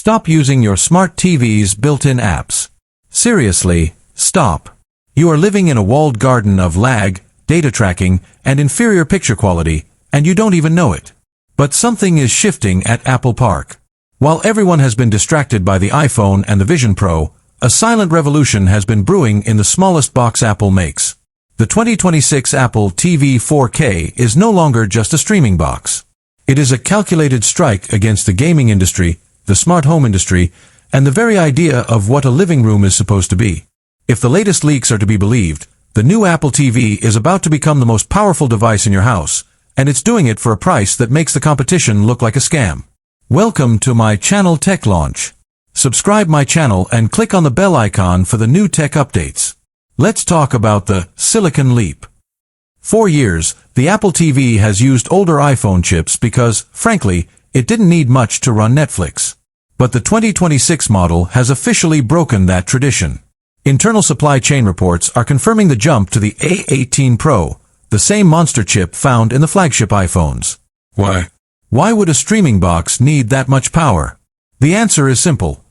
Stop using your smart TV's built-in apps. Seriously, stop. You are living in a walled garden of lag, data tracking, and inferior picture quality, and you don't even know it. But something is shifting at Apple Park. While everyone has been distracted by the iPhone and the Vision Pro, a silent revolution has been brewing in the smallest box Apple makes. The 2026 Apple TV 4K is no longer just a streaming box. It is a calculated strike against the gaming industry, the smart home industry, and the very idea of what a living room is supposed to be. If the latest leaks are to be believed, the new Apple TV is about to become the most powerful device in your house, and it's doing it for a price that makes the competition look like a scam. Welcome to my channel Tech Launch. Subscribe my channel and click on the bell icon for the new tech updates. Let's talk about the Silicon Leap. For years, the Apple TV has used older iPhone chips because, frankly, it didn't need much to run Netflix. But the 2026 model has officially broken that tradition. Internal supply chain reports are confirming the jump to the A18 Pro, the same monster chip found in the flagship iPhones. Why? Why would a streaming box need that much power? The answer is simple.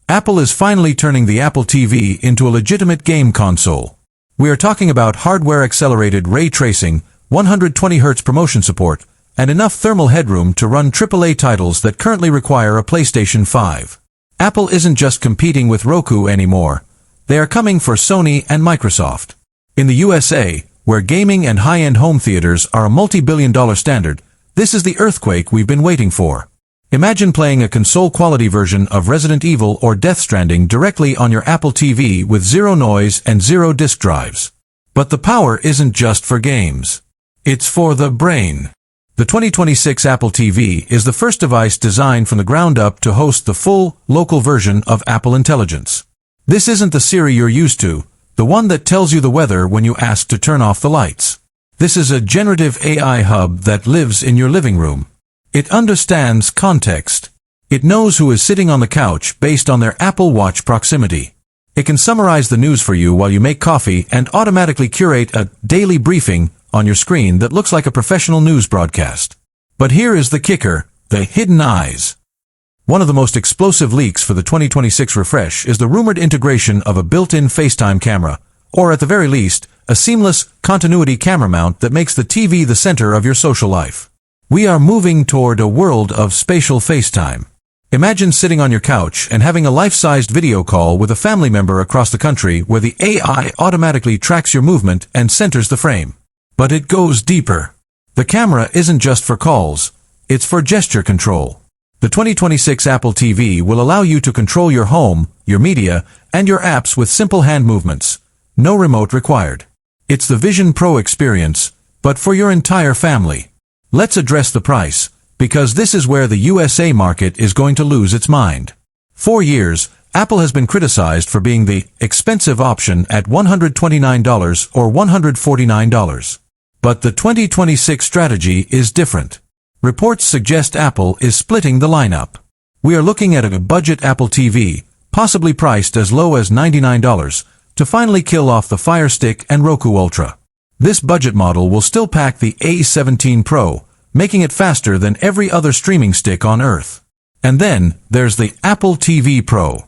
Apple is finally turning the Apple TV into a legitimate game console. We are talking about hardware-accelerated ray tracing, 120Hz promotion support, and enough thermal headroom to run AAA titles that currently require a PlayStation 5. Apple isn't just competing with Roku anymore. They are coming for Sony and Microsoft. In the USA, where gaming and high-end home theaters are a multi-billion-dollar standard, this is the earthquake we've been waiting for. Imagine playing a console-quality version of Resident Evil or Death Stranding directly on your Apple TV with zero noise and zero disk drives. But the power isn't just for games. It's for the brain. The 2026 Apple TV is the first device designed from the ground up to host the full, local version of Apple Intelligence. This isn't the Siri you're used to, the one that tells you the weather when you ask to turn off the lights. This is a generative AI hub that lives in your living room. It understands context. It knows who is sitting on the couch based on their Apple Watch proximity. It can summarize the news for you while you make coffee and automatically curate a daily briefing on your screen that looks like a professional news broadcast. But here is the kicker, the hidden eyes. One of the most explosive leaks for the 2026 refresh is the rumored integration of a built-in FaceTime camera, or at the very least, a seamless continuity camera mount that makes the TV the center of your social life. We are moving toward a world of spatial FaceTime. Imagine sitting on your couch and having a life-sized video call with a family member across the country where the AI automatically tracks your movement and centers the frame. But it goes deeper. The camera isn't just for calls, it's for gesture control. The 2026 Apple TV will allow you to control your home, your media, and your apps with simple hand movements. No remote required. It's the Vision Pro experience, but for your entire family. Let's address the price, because this is where the USA market is going to lose its mind. For years, Apple has been criticized for being the expensive option at $129 or $149. But the 2026 strategy is different. Reports suggest Apple is splitting the lineup. We are looking at a budget Apple TV, possibly priced as low as $99, to finally kill off the Fire Stick and Roku Ultra. This budget model will still pack the A17 Pro, making it faster than every other streaming stick on Earth. And then, there's the Apple TV Pro.